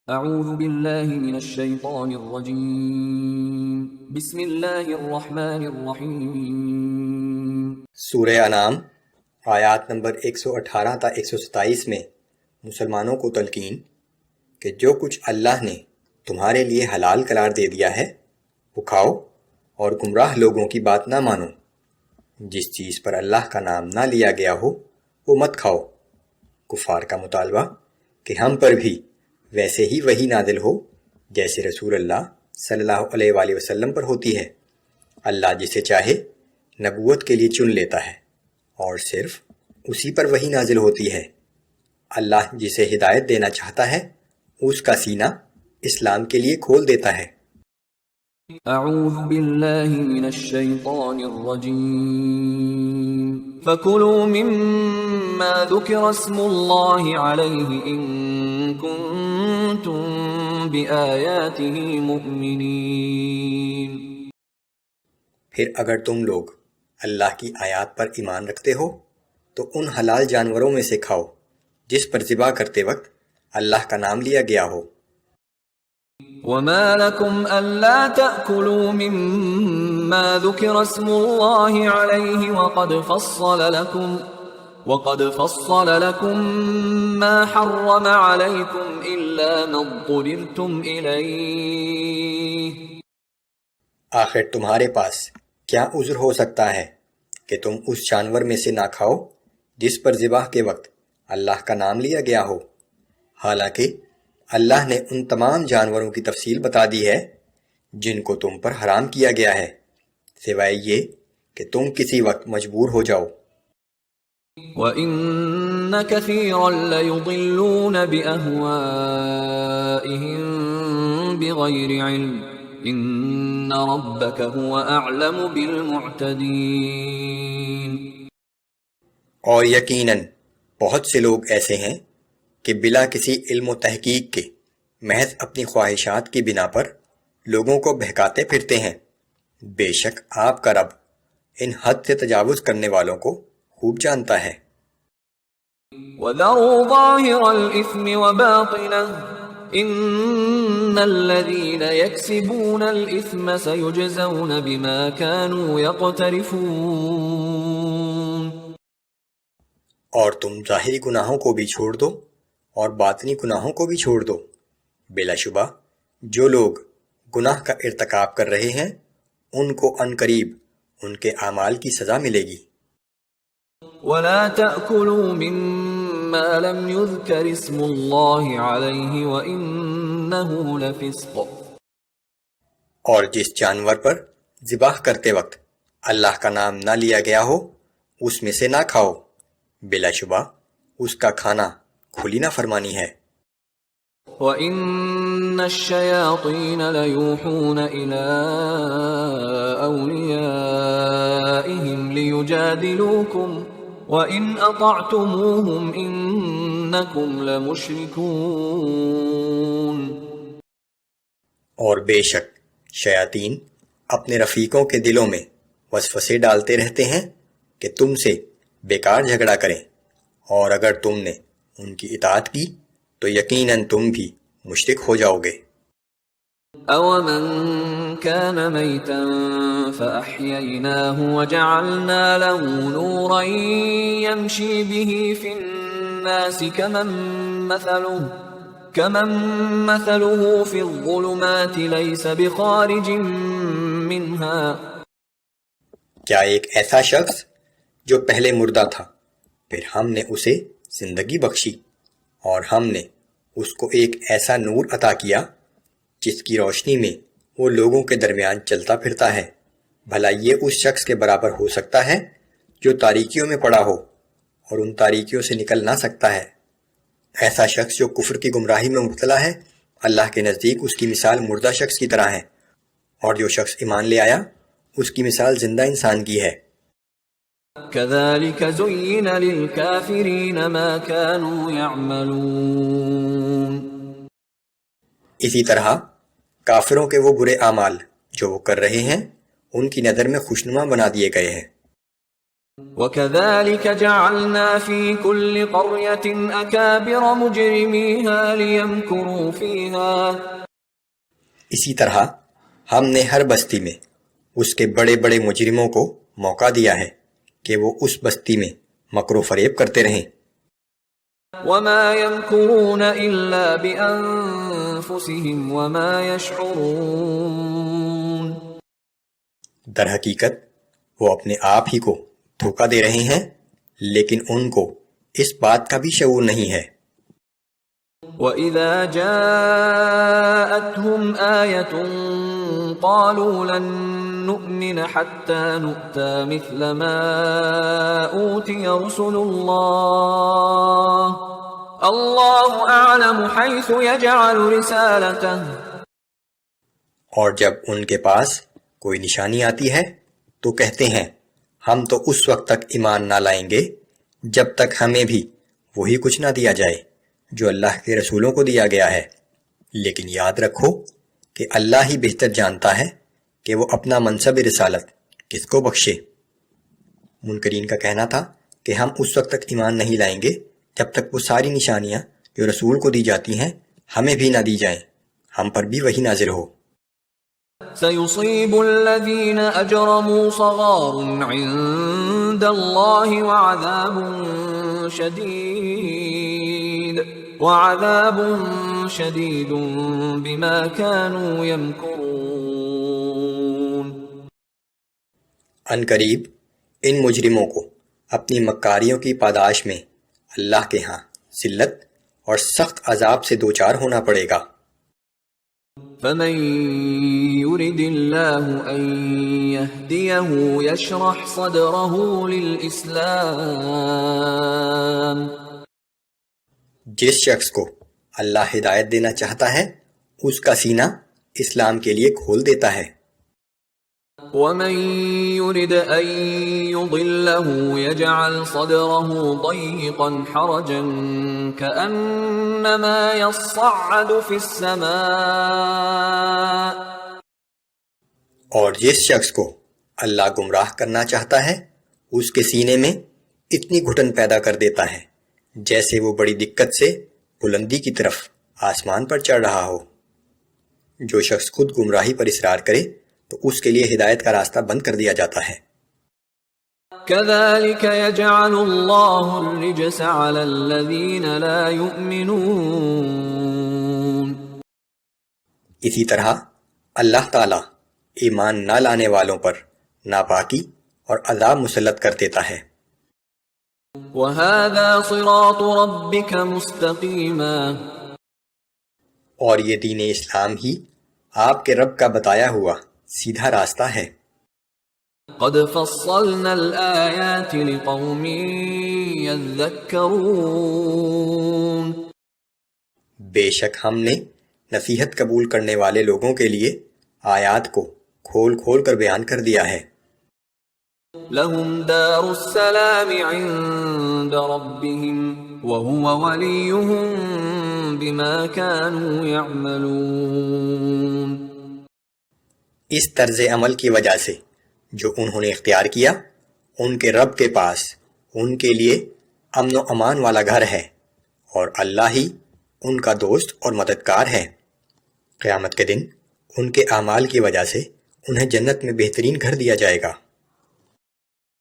اعوذ باللہ من الشیطان الرجیم بسم اللہ الرحمن الرحیم۔ سورہ انعام آیات نمبر 118 تا 127 میں مسلمانوں کو تلقین کہ جو کچھ اللہ نے تمہارے لیے حلال قرار دے دیا ہے وہ کھاؤ اور گمراہ لوگوں کی بات نہ مانو۔ جس چیز پر اللہ کا نام نہ لیا گیا ہو وہ مت کھاؤ۔ کفار کا مطالبہ کہ ہم پر بھی ویسے ہی وحی نازل ہو جیسے رسول اللہ صلی اللہ علیہ وآلہ وسلم پر ہوتی ہے۔ اللہ جسے چاہے نبوت کے لیے چن لیتا ہے اور صرف اسی پر وحی نازل ہوتی ہے۔ اللہ جسے ہدایت دینا چاہتا ہے اس کا سینہ اسلام کے لیے کھول دیتا ہے۔ اعوذ باللہ من الشیطان الرجیم فَكُلُوا مِمَّا ذُكِرَ اسْمُ اللَّهِ عَلَيْهِ إِن كُنتُم بِآيَاتِهِ مُؤْمِنِينَ۔ پھر اگر تم لوگ اللہ کی آیات پر ایمان رکھتے ہو تو ان حلال جانوروں میں سے کھاؤ جس پر ذبح کرتے وقت اللہ کا نام لیا گیا ہو۔ وَمَا لَكُمْ أَلَّا تَأْكُلُوا مِمَّا ذُكِرَ اسْمُ اللَّهِ عَلَيْهِ وَقَدْ فَصَّلَ لَكُم مَّا حَرَّمَ عَلَيْكُمْ إِلَّا مَا اضْطُرِرْتُمْ إِلَيْهِ۔ آخر تمہارے پاس کیا عذر ہو سکتا ہے کہ تم اس جانور میں سے نہ کھاؤ جس پر ذبح کے وقت اللہ کا نام لیا گیا ہو، حالانکہ اللہ نے ان تمام جانوروں کی تفصیل بتا دی ہے جن کو تم پر حرام کیا گیا ہے، سوائے یہ کہ تم کسی وقت مجبور ہو جاؤ۔ وَإِنَّ كَثِيرًا لَيُضِلُّونَ بِأَهْوَائِهِمْ بِغَيْرِ عِلْمٍ إِنَّ رَبَّكَ هُوَ أَعْلَمُ بِالْمُعْتَدِينَ۔ اور یقیناً بہت سے لوگ ایسے ہیں کہ بلا کسی علم و تحقیق کے محض اپنی خواہشات کی بنا پر لوگوں کو بہکاتے پھرتے ہیں۔ بے شک آپ کا رب ان حد سے تجاوز کرنے والوں کو خوب جانتا ہے۔ وَذَرُوا ظَاهِرَ الْإِثْمِ وَبَاطِنَهُ إِنَّ الَّذِينَ يَكْسِبُونَ الْإِثْمَ سَيُجْزَوْنَ بِمَا كَانُوا يَقْتَرِفُونَ۔ اور تم ظاہری گناہوں کو بھی چھوڑ دو اور باطنی گناہوں کو بھی چھوڑ دو، بلا شبہ جو لوگ گناہ کا ارتکاب کر رہے ہیں ان کو عنقریب ان کے اعمال کی سزا ملے گی۔ وَلَا تَأْكُلُوا مِمَّا لَمْ يُذْكَرِ اسْمُ اللَّهِ عَلَيْهِ وَإِنَّهُ لَفِسْقٌ۔ اور جس جانور پر ذبح کرتے وقت اللہ کا نام نہ لیا گیا ہو اس میں سے نہ کھاؤ، بلا شبہ اس کا کھانا کھلی نافرمانی ہے۔ وَإِنَّ الشَّيَاطِينَ لَيُوحُونَ إِلَىٰ أَوْلِيَائِهِمْ لِيُجَادِلُوكُمْ وَإِنْ أَطَعْتُمُوهُمْ إِنَّكُمْ لَمُشْرِكُونَ۔ اور بے شک شیاطین اپنے رفیقوں کے دلوں میں وسوسے ڈالتے رہتے ہیں کہ تم سے بیکار جھگڑا کریں، اور اگر تم نے ان کی اطاعت کی تو یقیناً تم بھی مشرک ہو جاؤ گے۔ أَوَمَنْ كَانَ مَيْتًا فَأَحْيَيْنَاهُ وَجَعَلْنَا لَهُ نُورًا يَمْشِي بِهِ فِي النَّاسِ كَمَنْ مَثَلُهُ فِي الظُّلُمَاتِ لَيْسَ بِخَارِجٍ مِّنْهَا۔ کیا ایک ایسا شخص جو پہلے مردہ تھا پھر ہم نے اسے زندگی بخشی اور ہم نے اس کو ایک ایسا نور عطا کیا جس کی روشنی میں وہ لوگوں کے درمیان چلتا پھرتا ہے، بھلا یہ اس شخص کے برابر ہو سکتا ہے جو تاریکیوں میں پڑا ہو اور ان تاریکیوں سے نکل نہ سکتا ہے؟ ایسا شخص جو کفر کی گمراہی میں مبتلا ہے اللہ کے نزدیک اس کی مثال مردہ شخص کی طرح ہے، اور جو شخص ایمان لے آیا اس کی مثال زندہ انسان کی ہے۔ كَذَلِكَ زُيِّنَ لِلْكَافِرِينَ مَا كَانُوا يَعْمَلُونَ۔ اسی طرح کافروں کے وہ برے اعمال جو وہ کر رہے ہیں ان کی نظر میں خوشنما بنا دیے گئے ہیں۔ وَكَذَلِكَ جَعَلْنَا فِي كُلِّ قَرْيَةٍ أَكَابِرَ مُجْرِمِيهَا لِيَمْكُرُوا فِيهَا، اسی طرح ہم نے ہر بستی میں اس کے بڑے بڑے مجرموں کو موقع دیا ہے کہ وہ اس بستی میں مکر و فریب کرتے رہیں۔ وَمَا يَمْكُرُونَ إِلَّا بِأَنفُسِهِمْ وَمَا يَشْعُرُونَ، در حقیقت وہ اپنے آپ ہی کو دھوکہ دے رہے ہیں، لیکن ان کو اس بات کا بھی شعور نہیں ہے۔ وَإِذَا جَاءَتْهُمْ آيَةٌ قَالُوا لَن نُّؤْمِنَ حَتَّى نُؤْتَى مِثْلَ مَا أُوتِيَ رُسُلُ اللَّهِ أَعْلَمُ حَيْثُ يَجْعَلُ رِسَالَتَهُ، اور جب ان کے پاس کوئی نشانی آتی ہے تو کہتے ہیں ہم تو اس وقت تک ایمان نہ لائیں گے جب تک ہمیں بھی وہی کچھ نہ دیا جائے جو اللہ کے رسولوں کو دیا گیا ہے، لیکن یاد رکھو کہ اللہ ہی بہتر جانتا ہے کہ وہ اپنا منصب رسالت کس کو بخشے۔ منکرین کا کہنا تھا کہ ہم اس وقت تک ایمان نہیں لائیں گے جب تک وہ ساری نشانیاں جو رسول کو دی جاتی ہیں ہمیں بھی نہ دی جائیں، ہم پر بھی وہی نازل ہو۔ سَيُصِيبُ الَّذِينَ أَجْرَمُوا صَغَارٌ عِندَ اللَّهِ وَعَذَابٌ شَدِيدٌ بِمَا كَانُوا يَمْكُرُونَ۔ ان قریب ان مجرموں کو اپنی مکاریوں کی پاداش میں اللہ کے ہاں ذلت اور سخت عذاب سے دوچار ہونا پڑے گا۔ فَمَن يُرِدِ اللَّهُ أَن يَهْدِيَهُ يَشْرَحْ صَدْرَهُ لِلْإِسْلَامِ، جس شخص کو اللہ ہدایت دینا چاہتا ہے اس کا سینہ اسلام کے لیے کھول دیتا ہے۔ وَمَن يُرِدْ أَن يُضِلَّهُ يَجْعَلْ صَدْرَهُ ضَيِّقًا حَرَجًا كَأَنَّمَا يَصَّعَّدُ فِي السَّمَاءِ، اور جس شخص کو اللہ گمراہ کرنا چاہتا ہے اس کے سینے میں اتنی گھٹن پیدا کر دیتا ہے جیسے وہ بڑی دقت سے بلندی کی طرف آسمان پر چڑھ رہا ہو۔ جو شخص خود گمراہی پر اصرار کرے تو اس کے لیے ہدایت کا راستہ بند کر دیا جاتا ہے۔ كَذَلِكَ يَجْعَلُ اللَّهُ الرِّجْسَ عَلَى الَّذِينَ لَا يُؤْمِنُونَ، اسی طرح اللہ تعالیٰ ایمان نہ لانے والوں پر ناپاکی اور عذاب مسلط کر دیتا ہے۔ وَهَذَا صِرَاطُ رَبِّكَ مُسْتَقِيمًا، اور یہ دین اسلام ہی آپ کے رب کا بتایا ہوا سیدھا راستہ ہے۔ قَدْ فَصَّلْنَا الْآيَاتِ لِقَوْمٍ يَذَّكَّرُونَ، بے شک ہم نے نصیحت قبول کرنے والے لوگوں کے لیے آیات کو کھول کھول کر بیان کر دیا ہے۔ لَهُمْ دَارُ السَّلَامِ عِندَ رَبِّهِمْ وَهُوَ وَلِيُّهُمْ بِمَا كَانُوا يَعْمَلُونَ، اس طرز عمل کی وجہ سے جو انہوں نے اختیار کیا ان کے رب کے پاس ان کے لیے امن و امان والا گھر ہے، اور اللہ ہی ان کا دوست اور مددگار ہے۔ قیامت کے دن ان کے اعمال کی وجہ سے انہیں جنت میں بہترین گھر دیا جائے گا۔